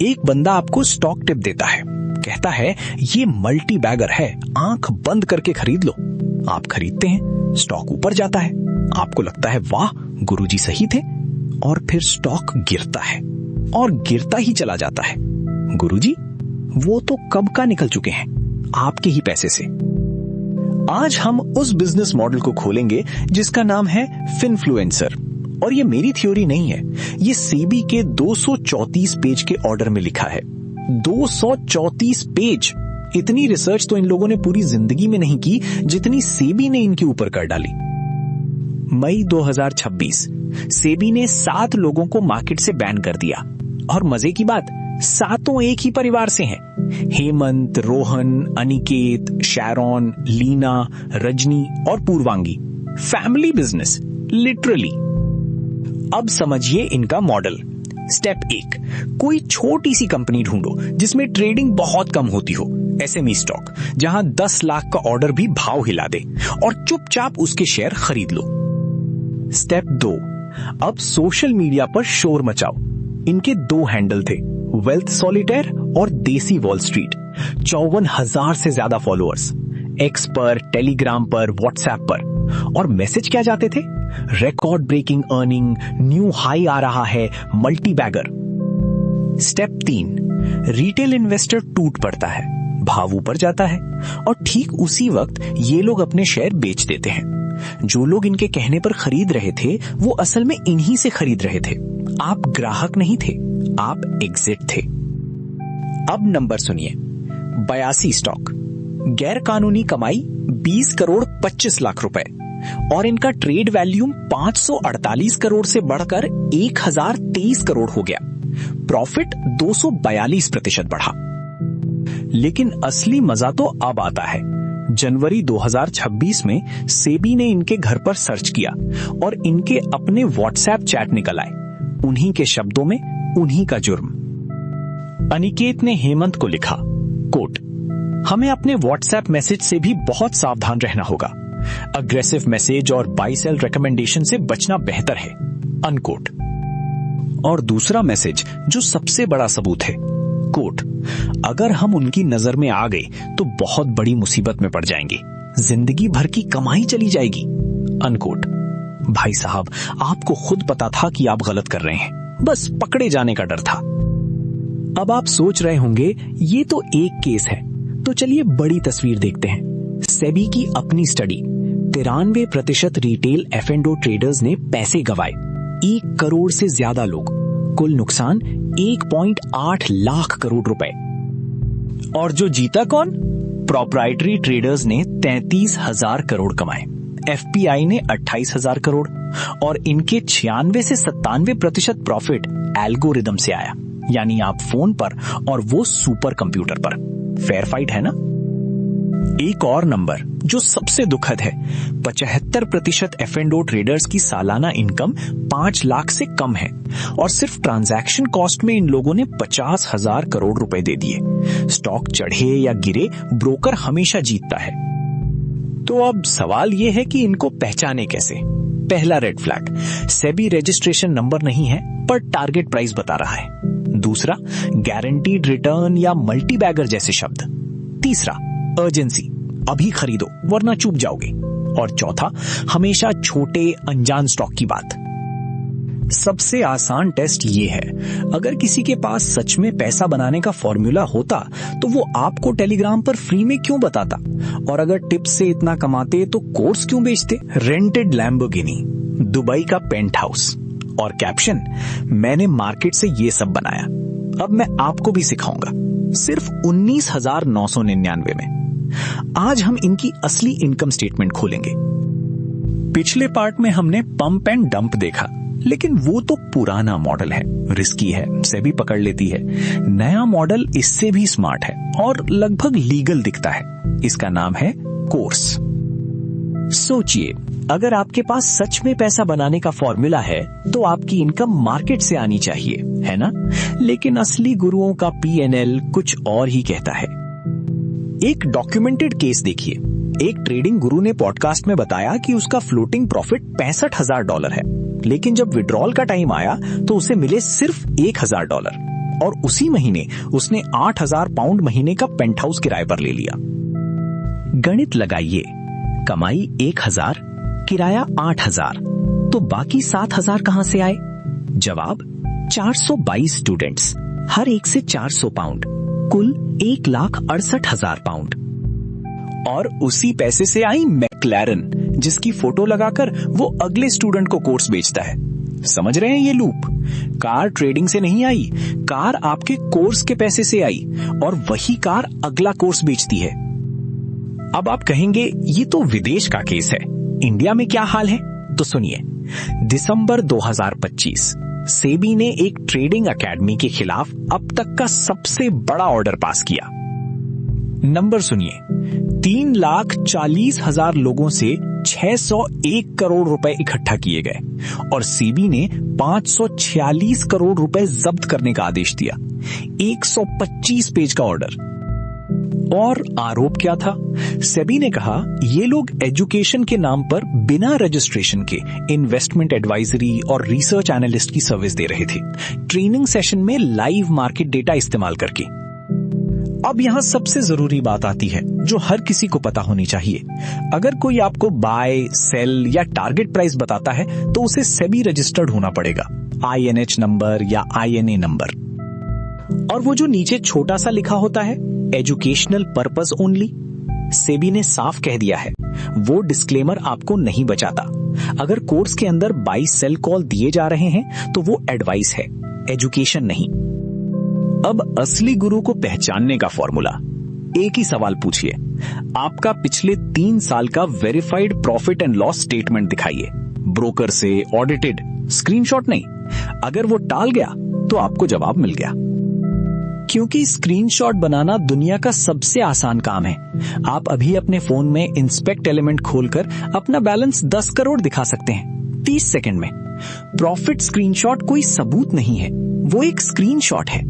एक बंदा आपको स्टॉक टिप देता है, कहता है ये मल्टी बैगर है, आंख बंद करके खरीद लो। आप खरीदते हैं, स्टॉक ऊपर जाता है, आपको लगता है वाह गुरुजी सही थे, और फिर स्टॉक गिरता है और गिरता ही चला जाता है। गुरुजी वो तो कब का निकल चुके हैं, आपके ही पैसे से। आज हम उस बिजनेस मॉडल को खोलेंगे जिसका नाम है फिनफ्लुएंसर। और ये मेरी थ्योरी नहीं है, ये सेबी के 234 पेज के ऑर्डर में लिखा है। 234 पेज! इतनी रिसर्च तो इन लोगों ने पूरी जिंदगी में नहीं की जितनी सेबी ने इनके ऊपर कर डाली। मई 2026 सेबी ने 7 लोगों को मार्केट से बैन कर दिया। और मजे की बात, सातों एक ही परिवार से हैं। हेमंत, रोहन, अनिकेत, शैरॉन, लीना, रजनी और पूर्वांगी। Family business literally. अब समझिए इनका मॉडल। स्टेप 1, कोई छोटी सी कंपनी ढूंढो जिसमें ट्रेडिंग बहुत कम होती हो, एसएमई स्टॉक, जहां 10 लाख का ऑर्डर भी भाव हिला दे, और चुपचाप उसके शेयर खरीद लो। स्टेप 2, अब सोशल मीडिया पर शोर मचाओ। इनके 2 हैंडल थे, वेल्थ सॉलिटेयर और देसी वॉल स्ट्रीट। 54,000 से ज्यादा फॉलोअर्स, एक्स पर, टेलीग्राम पर, व्हाट्सएप पर। और मैसेज क्या जाते थे? Record breaking earning, new high आ रहा है, multibagger. Step 3, retail investor टूट पड़ता है, भाव ऊपर जाता है, और ठीक उसी वक्त ये लोग अपने शेयर बेच देते हैं। जो लोग इनके कहने पर खरीद रहे थे वो असल में इन्हीं से खरीद रहे थे। आप ग्राहक नहीं थे, आप एग्जिट थे। अब नंबर सुनिए। 82 स्टॉक, गैर कानूनी कमाई 20 करोड़ 25 लाख रुपए, और इनका ट्रेड वैल्यूम 548 करोड़ से बढ़कर 1023 करोड़ हो गया। प्रॉफिट 242% बढ़ा। लेकिन असली मजा तो अब आता है। जनवरी 2026 में सेबी ने इनके घर पर सर्च किया और इनके अपने व्हाट्सएप चैट निकल आए। उन्हीं के शब्दों में उन्हीं का जुर्म। अनिकेत ने हेमंत को लिखा, कोट, हमें अपने व्हाट्सएप मैसेज से भी बहुत सावधान रहना होगा। अग्रेसिव मैसेज और बाय सेल रिकमेंडेशन से बचना बेहतर है, अनकोट। और दूसरा मैसेज जो सबसे बड़ा सबूत है, कोट, अगर हम उनकी नजर में आ गए तो बहुत बड़ी मुसीबत में पड़ जाएंगे, जिंदगी भर की कमाई चली जाएगी, अनकोट। भाई साहब, आपको खुद पता था कि आप गलत कर रहे हैं, बस पकड़े जाने का डर था। अब आप सोच रहे होंगे ये तो एक केस है, तो चलिए बड़ी तस्वीर देखते हैं। सेबी की अपनी स्टडी, 93% रिटेल F&O ट्रेडर्स ने पैसे गंवाए, 1 करोड़ से ज्यादा लोग, कुल नुकसान 1.8 लाख करोड़ रुपए। और जो जीता कौन? प्रोप्राइटरी ट्रेडर्स ने 33,000 करोड़ कमाए, FPI ने 28,000 करोड़, और इनके 96 से 97% प्रॉफिट एल्गोरिदम से आया, यानी आप फोन पर और वो सुपर कंप्यूटर पर। फेयर फाइट है ना? एक और नंबर जो सबसे दुखद है, 75% F&O ट्रेडर्स की सालाना इनकम 5 लाख से कम है, और सिर्फ ट्रांजैक्शन कॉस्ट में इन लोगों ने 50,000 करोड़ रुपए दे दिए। स्टॉक चढ़े या गिरे, ब्रोकर हमेशा जीतता है। तो अब सवाल यह है कि इनको पहचाने कैसे? पहला red flag, SEBI registration number नहीं है पर टारगेट प्राइस बता रहा है। दूसरा, गारंटीड रिटर्न या मल्टी बैगर जैसे शब्द। तीसरा, अर्जेंसी, अभी खरीदो वरना चूक जाओगे। और चौथा, हमेशा छोटे अनजान स्टॉक की बात। सबसे आसान टेस्ट ये है, अगर किसी के पास सच में पैसा बनाने का फॉर्मूला होता तो वो आपको टेलीग्राम पर फ्री में क्यों बताता? और अगर टिप्स से इतना कमाते तो कोर्स क्यों बेचते? रेंटेड लैम्बोर्गिनी, दुबई का पेंट हाउस, और कैप्शन, मैंने मार्केट से ये सब बनाया, अब मैं आपको भी सिखाऊंगा, सिर्फ 19,999 में। आज हम इनकी असली इनकम स्टेटमेंट खोलेंगे। पिछले पार्ट में हमने पंप एंड डंप देखा, लेकिन वो तो पुराना मॉडल है, रिस्की है, सेबी पकड़ लेती है। नया मॉडल इससे भी स्मार्ट है और लगभग लीगल दिखता है। इसका नाम है कोर्स। सोचिए, अगर आपके पास सच में पैसा बनाने का फॉर्मूला है तो आपकी इनकम मार्केट से आनी चाहिए, है ना? लेकिन असली गुरुओं का P&L कुछ और ही कहता है। एक डॉक्यूमेंटेड केस देखिए। एक ट्रेडिंग गुरु ने पॉडकास्ट में बताया कि उसका फ्लोटिंग प्रॉफिट $65,000 है, लेकिन जब विड्रॉल का टाइम आया तो उसे मिले सिर्फ $1,000। और उसी महीने उसने 8,000 पाउंड महीने का पेंट हाउस किराए पर ले लिया। गणित लगाइए, कमाई 1,000, किराया 8,000, तो बाकी 7,000 कहां से आए? जवाब 422 स्टूडेंट्स, हर एक से 400 पाउंड, कुल 1,68,000 पाउंड। और उसी पैसे से आई मैक्लारन, जिसकी फोटो लगाकर वो अगले स्टूडेंट को कोर्स बेचता है। समझ रहे हैं ये लूप? कार ट्रेडिंग से नहीं आई, कार आपके कोर्स के पैसे से आई और वही कार अगला कोर्स बेचती है। अब आप कहेंगे ये तो विदेश का केस है, इंडिया में क्या हाल है? तो सुनिए, दिसंबर 2025 सेबी ने एक ट्रेडिंग एकेडमी के खिलाफ अब तक का सबसे बड़ा ऑर्डर पास किया। नंबर सुनिए, 3,40,000 लोगों से 601 करोड़ रुपए इकट्ठा किए गए और सेबी ने 546 करोड़ रुपए जब्त करने का आदेश दिया। 125 पेज का ऑर्डर। और आरोप क्या था? सेबी ने कहा ये लोग एजुकेशन के नाम पर बिना रजिस्ट्रेशन के इन्वेस्टमेंट एडवाइजरी और रिसर्च एनालिस्ट की सर्विस दे रहे थे, ट्रेनिंग सेशन में लाइव मार्केट डेटा इस्तेमाल करके। अब यहां सबसे जरूरी बात आती है जो हर किसी को पता होनी चाहिए। अगर कोई आपको बाय, सेल या टारगेट प्राइस बताता है तो उसे सेबी रजिस्टर्ड होना पड़ेगा, INH नंबर या INA नंबर। और वो जो नीचे छोटा सा लिखा होता है, एजुकेशनल पर्पस ओनली, सेबी ने साफ कह दिया है वो डिस्क्लेमर आपको नहीं बचाता। अगर कोर्स के अंदर बाय सेल कॉल दिए जा रहे हैं तो वो एडवाइस है, एजुकेशन नहीं। अब असली गुरु को पहचानने का फॉर्मूला, एक ही सवाल पूछिए, आपका पिछले 3 साल का verified profit and loss statement दिखाइए, ब्रोकर से ऑडिटेड, स्क्रीनशॉट नहीं। अगर वो टाल गया तो आपको जवाब मिल गया, क्योंकि स्क्रीनशॉट बनाना दुनिया का सबसे आसान काम है। आप अभी अपने फोन में इंस्पेक्ट एलिमेंट खोलकर अपना बैलेंस 10 करोड़ दिखा सकते हैं 30 सेकंड में। प्रॉफिट स्क्रीनशॉट कोई सबूत नहीं है, वो एक स्क्रीनशॉट है।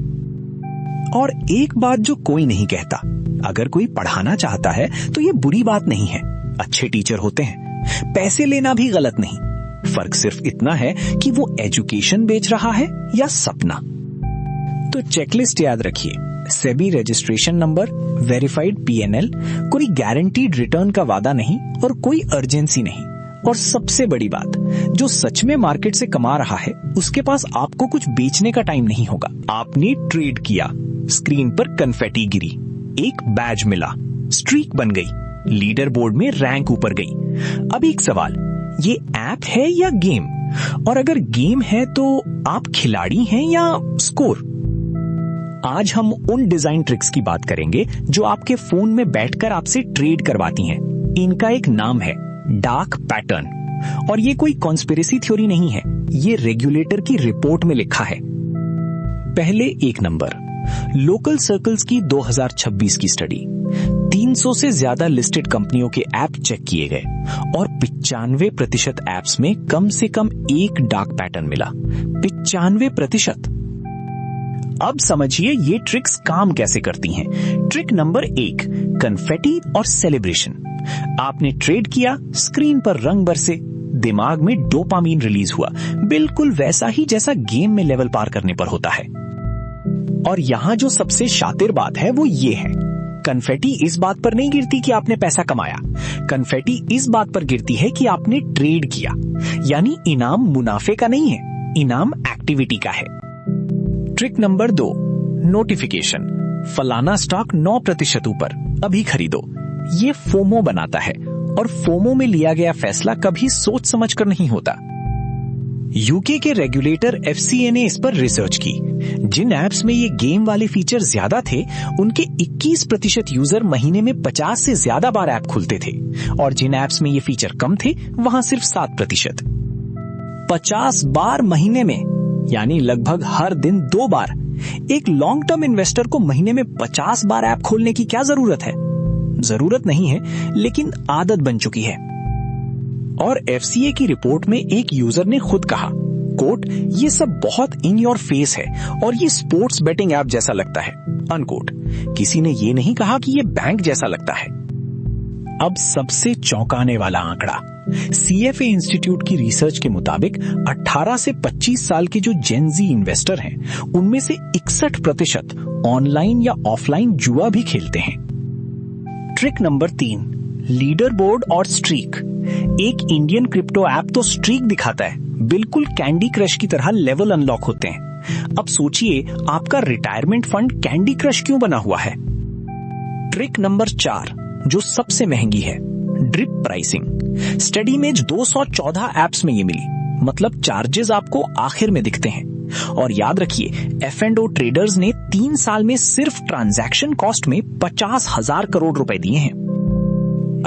और एक बात जो कोई नहीं कहता, अगर कोई पढ़ाना चाहता है तो ये बुरी बात नहीं है, अच्छे टीचर होते हैं, पैसे लेना भी गलत नहीं। फर्क सिर्फ इतना है कि वो एजुकेशन बेच रहा है या सपना। तो चेकलिस्ट याद रखिए, SEBI registration number, verified PNL, कोई गारंटीड रिटर्न का वादा नहीं और कोई अर्जेंसी नहीं। और सबसे बड़ी बात, जो सच में मार्केट से कमा रहा है उसके पास आपको कुछ बेचने का टाइम नहीं होगा। आपने ट्रेड किया, स्क्रीन पर कन्फेटी गिरी, एक बैज मिला, स्ट्रीक बन गई, लीडर बोर्ड में रैंक ऊपर गई। अब एक सवाल, ये ऐप है या गेम? और अगर गेम है तो आप खिलाड़ी हैं या स्कोर? आज हम उन डिजाइन ट्रिक्स की बात करेंगे जो आपके फोन में बैठकर आपसे ट्रेड करवाती हैं। इनका एक नाम है डार्क पैटर्न, और ये कोई कॉन्स्पिरेसी थ्योरी नहीं है, ये रेगुलेटर की रिपोर्ट में लिखा है। पहले 1 नंबर, लोकल सर्कल्स की 2026 की स्टडी, 300 से ज्यादा लिस्टेड कंपनियों के ऐप चेक किए गए और 95% ऐप्स में कम से कम एक डार्क पैटर्न मिला। 95%। अब समझिए ये ट्रिक्स काम कैसे करती हैं। ट्रिक नंबर 1, कन्फेटी और सेलिब्रेशन। आपने ट्रेड किया, स्क्रीन पर रंग बरसे, दिमाग में डोपामीन रिलीज हुआ, बिल्कुल वैसा ही जैसा गेम में लेवल पार करने पर होता है। और यहां जो सबसे शातिर बात है वो ये है, कन्फेटी इस बात पर नहीं गिरती कि आपने पैसा कमाया, कन्फेटी इस बात पर गिरती है कि आपने ट्रेड किया। यानी इनाम मुनाफे का नहीं है, इनाम एक्टिविटी का है। Trick number 2, notification. फलाना स्टॉक 9% ऊपर, अभी खरीदो। ये फोमो बनाता है, और फोमो में लिया गया फैसला कभी सोच समझकर नहीं होता। यूके के रेगुलेटर FCA ने इस पर रिसर्च की। जिन ऐप्स में ये गेम वाले फीचर ज्यादा थे, उनके 21% यूजर महीने में 50 से ज्यादा बार ऐप खुलते थे, और जिन ऐप्स में ये फीचर कम थे वहां सिर्फ 7%। 50 बार महीने में, यानी लगभग हर दिन 2 बार। एक लॉन्ग टर्म इन्वेस्टर को महीने में 50 बार ऐप खोलने की क्या जरूरत है? जरूरत नहीं है, लेकिन आदत बन चुकी है। और FCA की रिपोर्ट में एक यूजर ने खुद कहा, कोट, ये सब बहुत इन योर फेस है और ये स्पोर्ट्स बेटिंग ऐप जैसा लगता है, अनकोट। किसी ने ये नहीं कहा कि ये बैंक जैसा लगता है। अब सबसे चौंकाने वाला आंकड़ा, CFA इंस्टीट्यूट की रिसर्च के मुताबिक 18 से 25 साल के जो जेन जी इन्वेस्टर हैं, उनमें से 61% ऑनलाइन या ऑफलाइन जुआ भी खेलते हैं। ट्रिक नंबर 3, लीडर बोर्ड और स्ट्रीक। एक इंडियन क्रिप्टो ऐप तो स्ट्रीक दिखाता है, बिल्कुल कैंडी क्रश की तरह लेवल अनलॉक होते हैं। अब सोचिए आपका रिटायरमेंट फंड कैंडी क्रश क्यों बना हुआ है। ट्रिक नंबर 4, जो सबसे महंगी है, ड्रिप प्राइसिंग। स्टडीमेज 214 ऐप्स में ये मिली, मतलब चार्जेस आपको आखिर में दिखते हैं। और याद रखिए, F&O ट्रेडर्स ने 3 साल में सिर्फ ट्रांजैक्शन कॉस्ट में 50,000 करोड़ रुपए दिए हैं।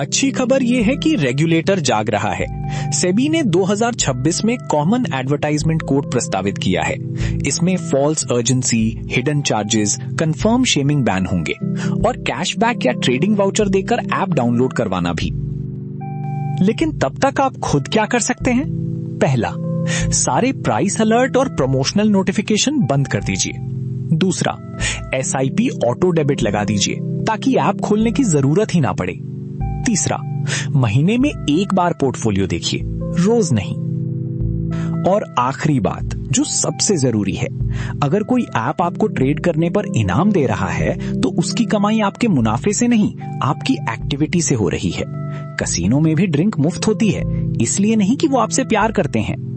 अच्छी खबर यह है कि रेगुलेटर जाग रहा है। सेबी ने 2026 में कॉमन एडवर्टाइजमेंट कोड प्रस्तावित किया है। इसमें false urgency, hidden charges, confirm shaming ban होंगे और कैशबैक या ट्रेडिंग वाउचर देकर ऐप डाउनलोड करवाना भी। लेकिन तब तक आप खुद क्या कर सकते हैं? पहला, सारे प्राइस अलर्ट और प्रमोशनल नोटिफिकेशन बंद कर दीजिए। दूसरा, SIP ऑटो डेबिट लगा दीजिए ताकि ऐप खोलने की जरूरत ही ना पड़े। तीसरा, महीने में एक बार पोर्टफोलियो देखिए, रोज नहीं। और आखिरी बात, जो सबसे जरूरी है, अगर कोई ऐप आपको ट्रेड करने पर इनाम दे रहा है तो उसकी कमाई आपके मुनाफे से नहीं, आपकी एक्टिविटी से हो रही है। कसीनो में भी ड्रिंक मुफ्त होती है, इसलिए नहीं कि वो आपसे प्यार करते हैं,